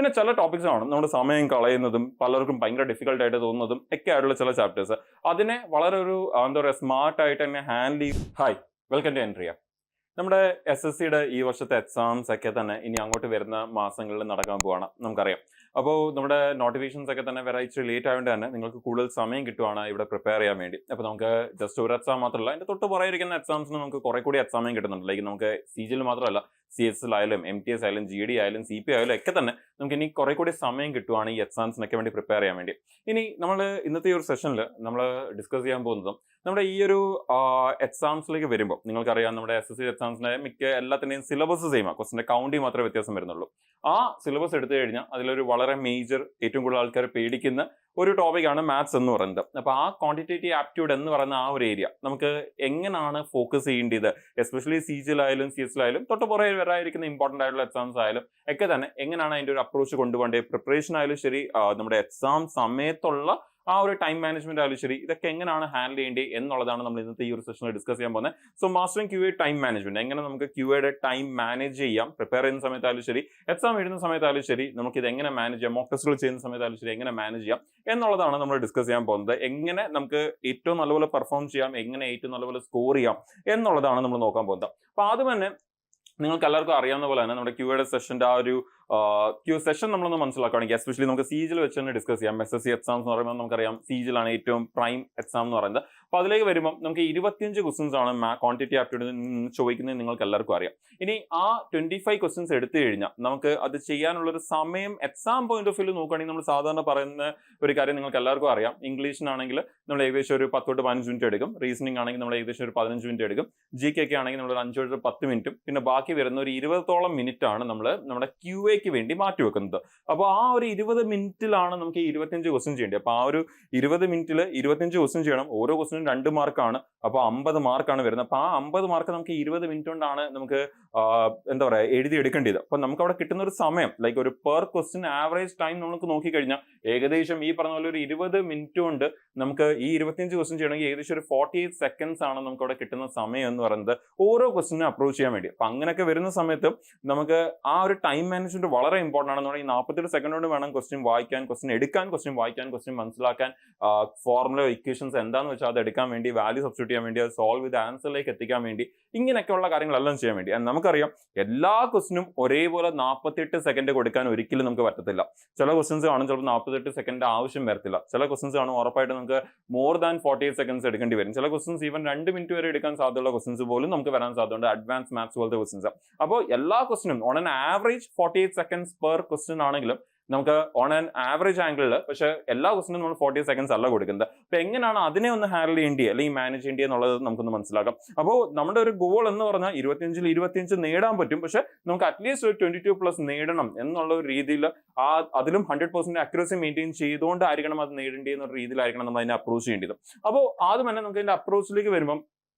പിന്നെ ചില ടോപ്പിക്സ് ആണ് നമ്മുടെ സമയം കളയുന്നതും പലർക്കും ഭയങ്കര ഡിഫിക്കൽട്ട് ആയിട്ട് തോന്നുന്നതും ഒക്കെ ആയിട്ടുള്ള ചില ചാപ്റ്റേഴ്സ്. അതിനെ വളരെ ഒരു എന്താ പറയുക സ്മാർട്ട് ആയിട്ട് തന്നെ ഹാൻഡിൽ ചെയ്യും. ഹായ്, വെൽക്കം ടു എൻട്രിയ. നമ്മുടെ SSCയുടെ ഈ വർഷത്തെ എക്സാംസ് ഒക്കെ തന്നെ ഇനി അങ്ങോട്ട് വരുന്ന മാസങ്ങളിൽ നടക്കാൻ പോവാണ്, നമുക്കറിയാം. അപ്പോൾ നമ്മുടെ നോട്ടിഫിക്കേഷൻസ് ഒക്കെ തന്നെ വെറൈറ്റി ലേറ്റ് ആയതുകൊണ്ട് തന്നെ നിങ്ങൾക്ക് കൂടുതൽ സമയം കിട്ടുവാണ് ഇവിടെ പ്രിപ്പയർ ചെയ്യാൻ വേണ്ടി. അപ്പോൾ നമുക്ക് ജസ്റ്റ് ഒരു എക്സാം മാത്രമല്ല, അതിന്റെ തൊട്ട് പുറകിരിക്കുന്ന എക്സാംസിന് നമുക്ക് കുറെ കൂടി സമയം കിട്ടുന്നുണ്ട്. ലൈക്ക് നമുക്ക് CGL മാത്രമല്ല, CS ആയാലും MTS ആയാലും GD ആയാലും CP ആയാലും ഒക്കെ തന്നെ നമുക്ക് ഇനി കുറെ കൂടി സമയം കിട്ടുവാണ് ഈ എക്സാംസിനൊക്കെ വേണ്ടി പ്രിപ്പയർ ചെയ്യാൻ വേണ്ടി. ഇനി നമ്മൾ ഇന്നത്തെ ഈ ഒരു സെഷനിൽ നമ്മൾ ഡിസ്കസ് ചെയ്യാൻ പോകുന്നതും നമ്മുടെ ഈ ഒരു എക്സാംസിലേക്ക് വരുമ്പോൾ നിങ്ങൾക്കറിയാം നമ്മുടെ SSC എക്സാംസിന്റെ മിക്ക എല്ലാത്തിന്റെയും സിലബസ് സെയിം ആണ്, ക്വസ്റ്റിന്റെ കൗണ്ടിങ് മാത്രമേ വ്യത്യാസം വരുന്നുള്ളൂ. ആ സിലബസ് എടുത്തു കഴിഞ്ഞാൽ അതിലൊരു വളരെ മേജർ, ഏറ്റവും കൂടുതൽ ആൾക്കാർ പേടിക്കുന്ന ഒരു ടോപ്പിക്കാണ് മാത്സ് എന്ന് പറയുന്നത്. അപ്പൊ ആ ക്വാണ്ടിറ്റേറ്റീവ് ആപ്റ്റ്യൂഡ് എന്ന് പറയുന്ന ആ ഒരു ഏരിയ നമുക്ക് എങ്ങനെയാണ് ഫോക്കസ് ചെയ്യേണ്ടത്, എസ്പെഷ്യലി CGL ആയാലും CS ആയാലും തൊട്ട് പുറകെ വരായിരിക്കുന്ന ഇമ്പോർട്ടന്റ് ആയിട്ടുള്ള എക്സാംസ് ആയാലും ഒക്കെ തന്നെ എങ്ങനെയാണ് അതിന്റെ ഒരു അപ്രോച്ച് കൊണ്ടുപോകേണ്ടത്, പ്രിപ്പറേഷൻ ആയാലും ശരി, നമ്മുടെ എക്സാം സമയത്തുള്ള ആ ഒരു ടൈം മാനേജ്മെന്റ് ആയാലും ശരി, ഇതൊക്കെ എങ്ങനെയാണ് ഹാൻഡിൽ ചെയ്യേണ്ടത് എന്നുള്ളതാണ് നമ്മൾ ഇന്നത്തെ ഈ ഒരു സെഷനിൽ ഡിസ്കസ് ചെയ്യാൻ പോകുന്നത്. So mastering QA time management, എങ്ങനെ നമുക്ക് QAയുടെ ടൈം മാനേജ് ചെയ്യാം, പ്രിപ്പയർ ചെയ്യുന്ന സമയത്തായാലും ശരി, എക്സാം എഴുതുന്ന സമയത്തായാലും ശരി, നമുക്ക് ഇത് എങ്ങനെ മാനേജ് ചെയ്യാം, മോക്ക് ടെസ്റ്റുകൾ ചെയ്യുന്ന സമയത്തായാലും ശരി, എങ്ങനെ മാനേജ് ചെയ്യാം എന്നുള്ളതാണ് നമ്മൾ ഡിസ്കസ് ചെയ്യാൻ പോകുന്നത്. എങ്ങനെ നമുക്ക് ഏറ്റവും നല്ലപോലെ പെർഫോം ചെയ്യാം, എങ്ങനെ ഏറ്റവും നല്ലപോലെ സ്കോർ ചെയ്യാം എന്നുള്ളതാണ് നമ്മൾ നോക്കാൻ പോകുന്നത്. അപ്പൊ ആദ്യം തന്നെ നിങ്ങൾക്ക് എല്ലാവർക്കും അറിയാവുന്ന പോലെ തന്നെ നമ്മുടെ QAയുടെ സെഷന്റെ ആ ഒരു സെഷൻ നമ്മളൊന്ന് മനസ്സിലാക്കുകയാണെങ്കിൽ, എസ്പെഷ്യലി നമുക്ക് CGL വെച്ച് തന്നെ ഡിസ്കസ് ചെയ്യാം. SSC എക്സാംസ് എന്ന് പറയുമ്പോൾ നമുക്കറിയാം CGL ആണ് ഏറ്റവും പ്രൈം എക്സാം എന്ന് പറയുന്നത്. അപ്പൊ അതിലേക്ക് വരുമ്പോൾ നമുക്ക് 25 ക്വസ്റ്റൻസ് ആണ് ക്വാണ്ടിറ്റി ആപ്റ്റിറ്റ്യൂഡിൽ നിന്ന് ചോദിക്കുന്നത്, നിങ്ങൾക്ക് എല്ലാവർക്കും അറിയാം. ഇനി ആ 25 ക്വസ്റ്റൻസ് എടുത്തു കഴിഞ്ഞാൽ നമുക്ക് അത് ചെയ്യാനുള്ള ഒരു സമയം എക്സാം പോയിന്റ് ഓഫ് വ്യൂ നോക്കുകയാണെങ്കിൽ നമ്മൾ സാധാരണ പറയുന്ന ഒരു കാര്യം നിങ്ങൾക്ക് എല്ലാവർക്കും അറിയാം. ഇംഗ്ലീഷിനാണെങ്കിൽ നമ്മൾ ഏകദേശം ഒരു 10 to 15 മിനിറ്റ് എടുക്കും, റീസണിംഗ് ആണെങ്കിൽ നമ്മൾ ഏകദേശം ഒരു 15 മിനിറ്റ് എടുക്കും, GK ഒക്കെ ആണെങ്കിൽ നമ്മൾ ഒരു 5 to 10 മിനിറ്റും, പിന്നെ ബാക്കി വരുന്ന ഒരു 20ഓളം മിനിറ്റ് ആണ് നമ്മൾ നമ്മുടെ QAക്ക് വേണ്ടി മാറ്റിവെക്കുന്നത്. അപ്പോൾ ആ ഒരു 20 മിനിറ്റിലാണ് നമുക്ക് 25 ക്വസ്റ്റ്യൻ ചെയ്യേണ്ടത്. അപ്പൊ ആ ഒരു 20 മിനിറ്റിൽ 25 ക്വസ്റ്റ്യൻ ചെയ്യണം. ഓരോ ക്വസ്റ്റ്യനും 2 മാർക്കാണ്. അപ്പോൾ 50 മാർക്കാണ് വരുന്നത്. അപ്പൊ ആ 50 മാർക്ക് നമുക്ക് 20 മിനിറ്റ് കൊണ്ടാണ് നമുക്ക് എന്താ പറയുക എഴുതി എടുക്കേണ്ടത്. അപ്പൊ നമുക്ക് അവിടെ കിട്ടുന്ന ഒരു സമയം, ലൈക്ക് ഒരു പെർ ക്വസ്റ്റ്യൻ ആവറേജ് ടൈം നമുക്ക് നോക്കിക്കഴിഞ്ഞാൽ ഏകദേശം ഈ പറഞ്ഞ പോലെ ഒരു 20 മിനിറ്റ് കൊണ്ട് നമുക്ക് ഈ 25 ക്വസ്റ്റ്യൻ ചെയ്യണമെങ്കിൽ ഏകദേശം ഒരു 48 സെക്കൻഡ്സ് ആണ് നമുക്ക് അവിടെ കിട്ടുന്ന സമയം എന്ന് പറയുന്നത് ഓരോ ക്വസ്റ്റ്യനെ അപ്രോച്ച് ചെയ്യാൻ വേണ്ടി. അപ്പൊ അങ്ങനെയൊക്കെ വരുന്ന സമയത്ത് നമുക്ക് ആ ഒരു ടൈം മാനേജ്മെന്റ് വളരെ ഇമ്പോർട്ടന്റ് ആണെന്ന് പറഞ്ഞാൽ 48 സെക്കൻഡ് കൊണ്ട് വേണം ക്വസ്റ്റ്യൻ വായിക്കാൻ, ക്വസ്റ്റ്യൻ എടുക്കാൻ, ക്വസ്റ്റ്യൻ വായിക്കാൻ, ക്വസ്റ്റ്യൻ മനസ്സിലാക്കാൻ, ഫോർമുല ഇക്വേഷൻസ് എന്താണെന്ന് വെച്ചാൽ അത് എടുക്കാൻ വേണ്ടി, വാല്യൂ സബ്സ്റ്റിറ്റ്യൂട്ട് ചെയ്യാൻ വേണ്ടി, അത് സോൾവ് ചെയ്ത് ആൻസറിലേക്ക് എത്തിക്കാൻ വേണ്ടി, ഇങ്ങനെയൊക്കെയുള്ള കാര്യങ്ങളെല്ലാം ചെയ്യാൻ വേണ്ടി. നമുക്കറിയാം എല്ലാ ക്വസ്റ്റ്യനും ഒരേപോലെ 48 സെക്കൻഡ് കൊടുക്കാൻ ഒരിക്കലും നമുക്ക് പറ്റത്തില്ല. ചില ക്വസ്റ്റ്യൻസ് കാണും ചിലപ്പോൾ 48 സെക്കൻഡ് ആവശ്യം വരത്തില്ല. ചില ക്വസ്റ്റ്യൻസ് കാണും ഉറപ്പായിട്ട് നമുക്ക് മോർ ദാൻ 48 സെക്കൻഡ്സ് എടുക്കേണ്ടി വരും. ചില ക്വസ്റ്റ്യൻസ് ഈവൻ 2 മിനിറ്റ് വരെ എടുക്കാൻ സാധ്യതയുള്ള ക്വസ്റ്റ്യൻസ് പോലും നമുക്ക് വരാൻ സാധ്യതയുണ്ട്, അഡ്വാൻസ് മാത്സ് പോലത്തെ ക്വസ്റ്റ്യൻസ്. അപ്പോൾ എല്ലാ ക്വസ്റ്റ്യനും on an average 48 seconds per question ആണെങ്കിലും നമുക്ക് ഓൺ ആൻ ആവറേജ് ആംഗിളിൽ, പക്ഷേ എല്ലാ ക്വസ്റ്റ്യനും നമ്മൾ 48 സെക്കൻഡ്സ് അല്ല കൊടുക്കുന്നത്. അപ്പൊ എങ്ങനെയാണ് അതിനെ ഒന്ന് ഹാൻഡിൽ ചെയ്യേണ്ടി അല്ലെങ്കിൽ മാനേജ് ചെയ്യേണ്ടി എന്നുള്ളത് നമുക്കൊന്ന് മനസ്സിലാക്കാം. അപ്പോൾ നമ്മുടെ ഒരു ഗോൾ എന്ന് പറഞ്ഞാൽ 25-ൽ 25 നേടാൻ പറ്റും, പക്ഷെ നമുക്ക് അറ്റ്ലീസ്റ്റ് ഒരു 22+ നേടണം എന്നുള്ള ഒരു രീതിയിൽ അതിലും 100% അക്യുറസി മെയിൻറ്റെയിൻ ചെയ്തുകൊണ്ടായിരിക്കണം അത് നേടേണ്ടി എന്നൊരു രീതിയിലായിരിക്കണം നമ്മൾ അതിനെ അപ്രോച്ച് ചെയ്യേണ്ടത്. അപ്പോൾ ആദ്യം തന്നെ നമുക്ക് അതിന്റെ അപ്രോച്ചിലേക്ക് വരുമ്പം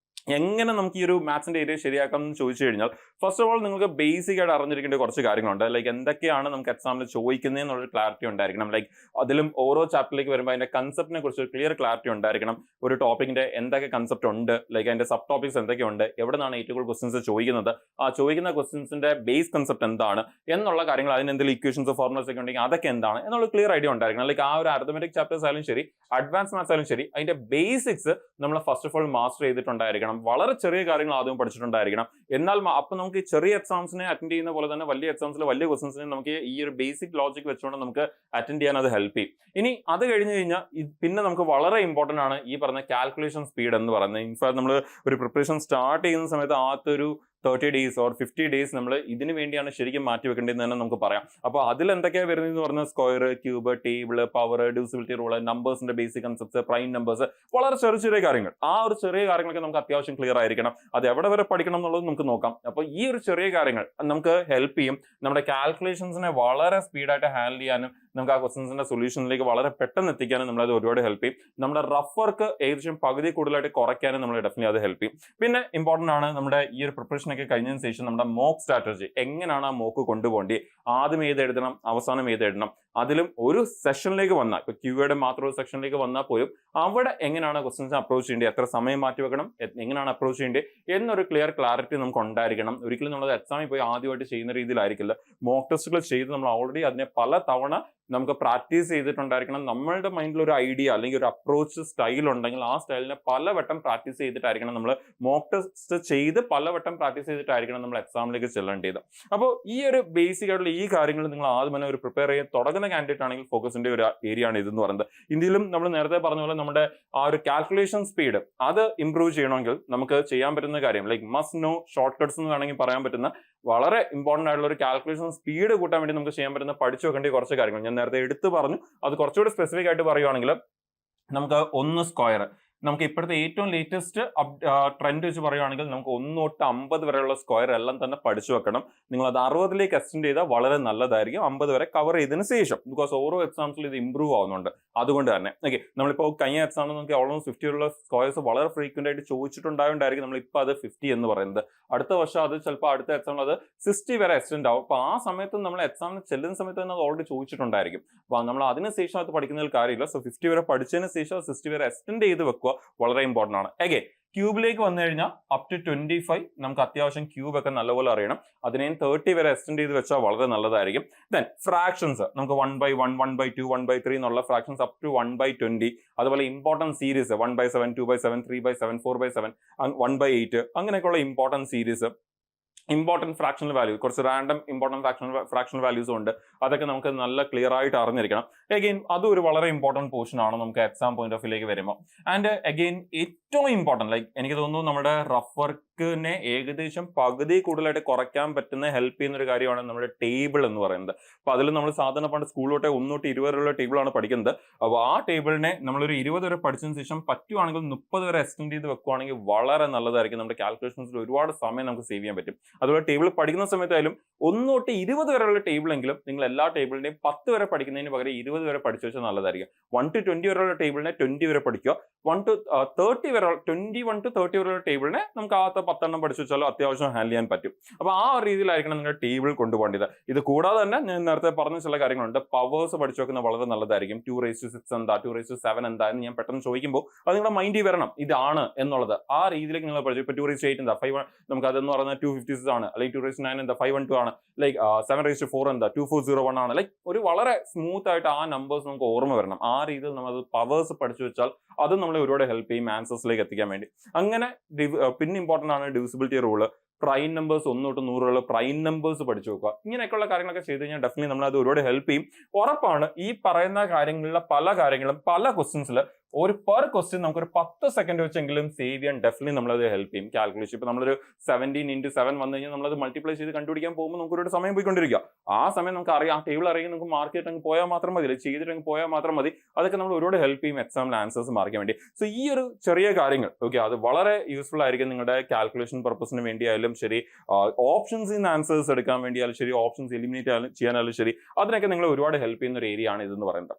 എങ്ങനെ നമുക്ക് ഈ ഒരു മാത്സിന്റെ ഏരിയ ശരിയാക്കാം എന്ന് ചോദിച്ചു കഴിഞ്ഞാൽ, ഫസ്റ്റ് ഓഫ് ഓൾ നിങ്ങൾക്ക് ബേസിക് ആയിട്ട് അറിഞ്ഞിരിക്കേണ്ട കുറച്ച് കാര്യങ്ങളുണ്ട്. ലൈക്ക് എന്തൊക്കെയാണ് നമുക്ക് എക്സാമിൽ ചോദിക്കുന്നത് എന്നുള്ളൊരു ക്ലാരിറ്റി ഉണ്ടായിരിക്കണം. ലൈക്ക് അതിലും ഓരോ ചാപ്റ്ററിലേക്ക് വരുമ്പോൾ അതിന്റെ കൺസെപ്റ്റിനെ കുറിച്ച് ഒരു ക്ലിയർ ക്ലാരിറ്റി ഉണ്ടായിരിക്കണം. ഒരു ടോപ്പിക്കിന്റെ എന്തൊക്കെ കൺസെപ്റ്റ് ഉണ്ട്, ലൈക്ക് അതിന്റെ സബ് ടോപ്പിക്സ് എന്തൊക്കെയുണ്ട്, എവിടെ നിന്നാണ് ഏറ്റവും കൂടുതൽ ക്വസ്റ്റൻസ് ചോദിക്കുന്നത്, ആ ചോദിക്കുന്ന ക്വസ്റ്റൻസിന്റെ ബേസ് കൺസെപ്റ്റ് എന്താണ് എന്നുള്ള കാര്യങ്ങൾ, അതിന് എന്തെങ്കിലും ഇക്വേഷൻസ് ഫോർമുലസ് ഒക്കെ ഉണ്ടെങ്കിൽ അതൊക്കെ എന്താണ് എന്നുള്ള ക്ലിയർ ഐഡിയ ഉണ്ടായിരിക്കണം. ലൈക്ക് ആ ഒരു അരിത്മെറ്റിക് ചാപ്റ്റേഴ്സ് ആയാലും ശരി, അഡ്വാൻസ് മാത്സ് ആയാലും ശരി, അതിന്റെ ബേസിക്സ് നമ്മൾ ഫസ്റ്റ് ഓഫ് ഓൾ മാസ്റ്റർ ചെയ്തിട്ടുണ്ടായിരിക്കണം. വളരെ ചെറിയ കാര്യങ്ങൾ ആദ്യം പഠിച്ചിട്ടുണ്ടായിരിക്കണം. എന്നാൽ അപ്പൊ നമുക്ക് ചെറിയ എക്സാംസിനെ അറ്റൻഡ് ചെയ്യുന്ന പോലെ തന്നെ വലിയ എക്സാംസിൽ വലിയ ക്വസ്റ്റൻസിനെ നമുക്ക് ഈ ഒരു ബേസിക് ലോജിക് വെച്ചുകൊണ്ട് നമുക്ക് അറ്റൻഡ് ചെയ്യാൻ അത് ഹെൽപ്പ് ചെയ്യും. ഇനി അത് കഴിഞ്ഞ് കഴിഞ്ഞാൽ പിന്നെ നമുക്ക് വളരെ ഇമ്പോർട്ടന്റ് ആണ് ഈ പറഞ്ഞ കാൽക്കുലേഷൻ സ്പീഡ് എന്ന് പറയുന്നത്. ഇൻഫാക്ട് നമ്മൾ ഒരു പ്രിപ്പറേഷൻ സ്റ്റാർട്ട് ചെയ്യുന്ന സമയത്ത് ആദ്യത്തെ 30 days or 50 days നമ്മൾ ഇതിനു വേണ്ടിയാണ് ശരിക്കും മാറ്റി വെക്കേണ്ടതെന്ന് തന്നെ നമുക്ക് പറയാം. അപ്പോൾ അതിൽ എന്തൊക്കെയാണ് വരുന്നതെന്ന് പറഞ്ഞാൽ square, cube, table, power, divisibility rule, നമ്പേഴ്സിന്റെ ബേസിക് കൺസെപ്റ്റ്സ്, പ്രൈം നമ്പേഴ്സ്, വളരെ ചെറിയ ചെറിയ കാര്യങ്ങൾ. ആ ഒരു ചെറിയ കാര്യങ്ങളൊക്കെ നമുക്ക് അത്യാവശ്യം ക്ലിയർ ആയിരിക്കണം. അത് എവിടെ വരെ പഠിക്കണം എന്നുള്ളത് നമുക്ക് നോക്കാം. അപ്പോൾ ഈ ഒരു ചെറിയ കാര്യങ്ങൾ നമുക്ക് ഹെൽപ്പ് ചെയ്യും നമ്മുടെ കാൽക്കുലേഷൻസിനെ വളരെ സ്പീഡായിട്ട് ഹാൻഡിൽ ചെയ്യാനും നമുക്ക് ആ ക്വസ്റ്റൻസിന്റെ സൊല്യൂഷനിലേക്ക് വളരെ പെട്ടെന്ന് എത്തിക്കാനും നമ്മളത് ഒരുപാട് ഹെൽപ്പ് ചെയ്യും. നമ്മുടെ റഫ് വർക്ക് ഏകദേശം പകുതി കൂടുതലായിട്ട് കുറയ്ക്കാനും നമ്മൾ ഡെഫിനറ്റ്ലി അത് ഹെൽപ്പ് ചെയ്യും. പിന്നെ ഇമ്പോർട്ടന്റ് ആണ് നമ്മുടെ ഈ ഒരു പ്രിപ്പറേഷൻ ഒക്കെ കഴിഞ്ഞതിന് ശേഷം നമ്മുടെ മോക്ക് സ്ട്രാറ്റജി, എങ്ങനെയാണ് ആ മോക്ക് കൊണ്ടുപോകേണ്ടത്, ആദ്യം ഏത് എഴുതണം, അവസാനം ഏത് എഴുതണം, അതിലും ഒരു സെഷനിലേക്ക് വന്നാൽ, ഇപ്പോൾ ക്യൂയുടെ മാത്രം ഒരു സെക്ഷനിലേക്ക് വന്നാൽ പോലും അവിടെ എങ്ങനെയാണ് ക്വസ്റ്റ്യൻസ് അപ്രോച്ച് ചെയ്യേണ്ടത്, എത്ര സമയം മാറ്റി വെക്കണം, എങ്ങനെയാണ് അപ്രോച്ച് ചെയ്യേണ്ടത് എന്നൊരു ക്ലാരിറ്റി നമുക്ക് ഉണ്ടായിരിക്കണം. ഒരിക്കലും നമ്മൾ എക്സാമിൽ പോയി ആദ്യമായിട്ട് ചെയ്യുന്ന രീതിയിലായിരിക്കില്ല. മോക്ക് ടെസ്റ്റുകൾ ചെയ്ത് നമ്മൾ ഓൾറെഡി അതിനെ പല തവണ നമുക്ക് പ്രാക്ടീസ് ചെയ്തിട്ടുണ്ടായിരിക്കണം. നമ്മളുടെ മൈൻഡിൽ ഒരു ഐഡിയ അല്ലെങ്കിൽ ഒരു അപ്രോച്ച് സ്റ്റൈൽ ഉണ്ടെങ്കിൽ ആ സ്റ്റൈലിനെ പലവട്ടം പ്രാക്ടീസ് ചെയ്തിട്ടായിരിക്കണം നമ്മൾ മോക്ക് ടെസ്റ്റ് ചെയ്ത് പലവട്ടം പ്രാക്ടീസ് ചെയ്തിട്ടായിരിക്കണം നമ്മൾ എക്സാമിലേക്ക് ചെല്ലേണ്ടത്. അപ്പോൾ ഈ ഒരു ബേസിക് ആയിട്ടുള്ള ഈ കാര്യങ്ങൾ നിങ്ങൾ ആദ്യം തന്നെ ഒരു പ്രിപ്പയർ ചെയ്യാൻ തുടങ്ങുന്ന കാൻഡിഡേറ്റ് ആണെങ്കിൽ ഫോക്കസിന്റെ ഒരു ഏരിയ ആണ് ഇതെന്ന് പറയുന്നത്. ഇന്ത്യയിലും നമ്മൾ നേരത്തെ പറഞ്ഞ പോലെ നമ്മുടെ ആ ഒരു കാൽക്കുലേഷൻ സ്പീഡ് അത് ഇംപ്രൂവ് ചെയ്യണമെങ്കിൽ നമുക്ക് ചെയ്യാൻ പറ്റുന്ന കാര്യം like must know short cuts എന്ന് വേണമെങ്കിൽ പറയാൻ പറ്റുന്ന വളരെ ഇമ്പോർട്ടന്റ് ആയിട്ടുള്ള ഒരു കാൽക്കുലേഷൻ സ്പീഡ് കൂട്ടാൻ വേണ്ടി നമുക്ക് ചെയ്യാൻ പറ്റുന്ന പഠിച്ചു വെക്കേണ്ട കുറച്ച് കാര്യങ്ങൾ ഞാൻ നേരത്തെ എടുത്തു പറഞ്ഞു. അത് കുറച്ചുകൂടി സ്പെസിഫിക് ആയിട്ട് പറയുവാണെങ്കിൽ നമുക്ക് 1 സ്ക്വയർ, നമുക്ക് ഇപ്പോഴത്തെ ഏറ്റവും ലേറ്റസ്റ്റ് ട്രെൻഡ് വെച്ച് പറയുകയാണെങ്കിൽ നമുക്ക് 1 തൊട്ട് 50 വരെയുള്ള സ്ക്വയർ എല്ലാം തന്നെ പഠിച്ചു വെക്കണം. നിങ്ങൾ അത് 60ലേക്ക് എക്സ്റ്റെൻഡ് ചെയ്താൽ വളരെ നല്ലതായിരിക്കും. 50 വരെ കവർ ചെയ്തതിന് ശേഷം, ബിക്കോസ് ഓരോ എക്സാംസിലും ഇത് ഇംപ്രൂവ് ആവുന്നുണ്ട്. അതുകൊണ്ട് തന്നെ ഓക്കെ, നമ്മളിപ്പോൾ കഴിഞ്ഞ എക്സാമിൽ നമുക്ക് ഓൾമോസ്റ്റ് 50 ഉള്ള സ്ക്വയർസ് വളരെ ഫ്രീക്വന്റ് ആയിട്ട് ചോദിച്ചിട്ടുണ്ടായതുകൊണ്ടായിരിക്കും നമ്മളിപ്പോൾ അത് 50 എന്ന് പറയുന്നത്. അടുത്ത വർഷം അത് ചിലപ്പോൾ അടുത്ത എക്സാമിൽ അത് 60 വരെ എക്സ്റ്റെൻഡ് ആവും. അപ്പോൾ ആ സമയത്ത് നമ്മൾ എക്സാമിന് ചെല്ലുന്ന സമയത്ത് തന്നെ അത് ഓൾറെഡി ചോദിച്ചിട്ടുണ്ടായിരിക്കും. അപ്പോൾ നമ്മൾ അതിനുശേഷം അത് പഠിക്കുന്നതിൽ കാര്യമില്ല. സോ 50 വരെ പഠിച്ചതിന് ശേഷം 60 വരെ എക്സ്റ്റെൻഡ് ചെയ്ത് വെക്കുക, വളരെ ഇമ്പോർട്ടന്റ് ആണ്. അഗൈൻ ക്യൂബിലേക്ക് വന്നു കഴിഞ്ഞാൽ അപ് ടു 25 നമുക്ക് അത്യാവശ്യം ക്യൂബ് ഒക്കെ നല്ലപോലെ അറിയണം. അതിനെയും 30 വരെ എക്സ്റ്റെൻഡ് ചെയ്ത് വെച്ചാൽ വളരെ നല്ലതായിരിക്കും. ദെൻ ഫ്രാക്ഷൻസ് നമുക്ക് 1/1, 1/2, 1/3 എന്നുള്ള ഫ്രാക്ഷൻസ് അപ് ടു 1/20. അതുപോലെ ഇമ്പോർട്ടൻറ്റ് സീരീസ് 1/7, 2/7, 3/7, 4/7, 1/8 അങ്ങനെയൊക്കെയുള്ള important series, important fractional value, കുറച്ച് റാൻഡം ഇമ്പോർട്ടൻറ്റ് ഫ്രാക്ഷണൽ വാല്യൂസും ഉണ്ട്. അതൊക്കെ നമുക്ക് നല്ല ക്ലിയർ ആയിട്ട് അറിഞ്ഞിരിക്കണം. അഗെയിൻ അതും ഒരു വളരെ ഇമ്പോർട്ടൻറ്റ് പോർഷൻ ആണ് നമുക്ക് എക്സാം പോയിന്റ് ഓഫ് വ്യൂലേക്ക് വരുമ്പോൾ. ആൻഡ് അഗെയിൻ ഏറ്റവും ഇമ്പോർട്ടൻറ്റ് ലൈക്ക് എനിക്ക് തോന്നുന്നു നമ്മുടെ റഫ് വർക്കിനെ ഏകദേശം പകുതി കൂടുതലായിട്ട് കുറയ്ക്കാൻ പറ്റുന്ന ഹെൽപ്പ് ചെയ്യുന്ന ഒരു കാര്യമാണ് നമ്മുടെ ടേബിൾ എന്ന് പറയുന്നത്. അപ്പോൾ അതിൽ നമ്മൾ സാധാരണ പണ്ട് സ്കൂൾ തൊട്ടേ 1 തൊട്ട് 20 വരെയുള്ള ടേബിളാണ് പഠിക്കുന്നത്. അപ്പോൾ ആ ടേബിളിനെ നമ്മളൊരു 20 വരെ പഠിച്ചതിന് ശേഷം പറ്റുവാണെങ്കിൽ 30 വരെ എക്സ്റ്റെൻഡ് ചെയ്ത് വെക്കുവാണെങ്കിൽ വളരെ നല്ലതായിരിക്കും. നമ്മുടെ കാൽക്കുലേഷൻസിൽ ഒരുപാട് സമയം നമുക്ക് സേവ് ചെയ്യാൻ പറ്റും. അതുപോലെ ടേബിൾ പഠിക്കുന്ന സമയത്തായാലും 1 തൊട്ട് 20 വരെയുള്ള ടേബിളെങ്കിലും നിങ്ങൾ എല്ലാ ടേബിളിനെയും 10 വരെ പഠിക്കുന്നതിന് പകരം 20 വരെ പഠിച്ചു വെച്ചാൽ നല്ലതായിരിക്കും. 1 to 20 വരെയുള്ള ടേബിളിനെ 20 വരെ പഠിക്കുക. 1 to 30 വരെ 21 to 30 വരെയുള്ള ടേബിളിനെ നമുക്ക് ആദ്യത്തെ 10 എണ്ണം പഠിച്ചു വെച്ചാലും അത്യാവശ്യം ഹാൻഡിൽ ചെയ്യാൻ പറ്റും. അപ്പോൾ ആ ഒരു രീതിയിലായിരിക്കണം നിങ്ങളുടെ ടേബിൾ കൊണ്ടുപോകേണ്ടത്. ഇത് കൂടാതെ തന്നെ ഞാൻ നേരത്തെ പറഞ്ഞ ചില കാര്യങ്ങളുണ്ട്. പവേഴ്സ് പഠിച്ചു വെക്കുന്നത് വളരെ നല്ലതായിരിക്കും. 2�6 എന്താ, 2�7 എന്താ എന്ന് ഞാൻ പെട്ടെന്ന് ചോദിക്കുമ്പോൾ അത് നിങ്ങളുടെ മൈൻഡിൽ വരണം, ഇതാണ് എന്നുള്ളത്. ആ രീതിയിലേക്ക് നിങ്ങൾ പഠിച്ചു. ഇപ്പോൾ 2�8 എന്താ, 5 നമുക്ക് അതെന്ന് പറയുന്നത് 256 ആണ്, അല്ലെങ്കിൽ 2�9 എന്താ 512 ആണ്, ലൈക്ക് 7�4 എന്താ 2401 ആണ്. ലൈക്ക് ഒരു വളരെ സ്മൂത്ത് ആയിട്ട് ആ നമ്പേഴ്സ് നമുക്ക് ഓർമ്മ വരണം. ആ രീതിയിൽ നമ്മൾ പവേഴ്സ് പഠിച്ചു വെച്ചാൽ അത് നമ്മളെ ഒരുപാട് ഹെൽപ്പ് ചെയ്യും ആൻസേഴ്സിലേക്ക് എത്തിക്കാൻ വേണ്ടി. അങ്ങനെ പിന്നെ ഇമ്പോർട്ടൻ്റ് ആണ് ഡിവിസിബിലിറ്റി റൂള്. പ്രൈം നമ്പേഴ്സ് 1 തൊട്ട് 100 വരെയുള്ള പ്രൈം നമ്പേഴ്സ് പഠിച്ചു വെക്കുക. ഇങ്ങനെയൊക്കെയുള്ള കാര്യങ്ങളൊക്കെ ചെയ്ത് കഴിഞ്ഞാൽ ഡെഫിനറ്റ്ലി നമ്മൾ അത് ഒരുപാട് ഹെൽപ്പ് ചെയ്യും. ഉറപ്പാണ് ഈ പറയുന്ന കാര്യങ്ങളിലെ പല കാര്യങ്ങളും പല ക്വസ്റ്റ്യൻസിൽ ഒരു പെർ ക്വസ്റ്റ്യൻ നമുക്കൊരു 10 സെക്കൻഡ് വെച്ചെങ്കിലും സേവ് ചെയ്യാൻ ഡെഫിനറ്റ്ലി നമ്മളത് ഹെൽപ്പ് ചെയ്യും. കാൽക്കുലേഷൻ ഇപ്പോൾ നമ്മളൊരു 17 × 7 വന്നു കഴിഞ്ഞാൽ നമ്മളത് മൾട്ടിപ്ലൈ ചെയ്ത് കണ്ടുപിടിക്കാൻ പോകുമ്പോൾ നമുക്ക് ഒരുപാട് സമയം പോയിക്കൊണ്ടിരിക്കുക. ആ സമയം നമുക്ക് അറിയാം, ആ ടേബിൾ അറിയാൻ നമുക്ക് മാർക്ക് ചെയ്തിട്ട് പോയാൽ മാത്രം മതി, ചെയ്തിട്ട് പോയാൽ മാത്രം മതി. അതൊക്കെ നമ്മൾ ഒരുപാട് ഹെൽപ്പ് ചെയ്യും എക്സാമിൽ ആൻസേഴ്സ് മാർക്ക് ചെയ്യാൻ വേണ്ടി. സോ ഈ ഒരു ചെറിയ കാര്യങ്ങൾ ഓക്കെ, അത് വളരെ യൂസ്ഫുൾ ആയിരിക്കും നിങ്ങളുടെ കാൽക്കുലേഷൻ പർപ്പസിന് വേണ്ടിയായാലും ശരി, ഓപ്ഷൻസിൽ നിന്ന് ആൻസേഴ്സ് എടുക്കാൻ വേണ്ടിയാലും ശരി, ഓപ്ഷൻസ് എലിമിനേറ്റ് ചെയ്യാനായാലും ശരി, അതിനൊക്കെ നിങ്ങൾ ഒരുപാട് ഹെൽപ്പ് ചെയ്യുന്ന ഒരു ഏരിയ ആണ് ഇതെന്ന് പറയുന്നത്.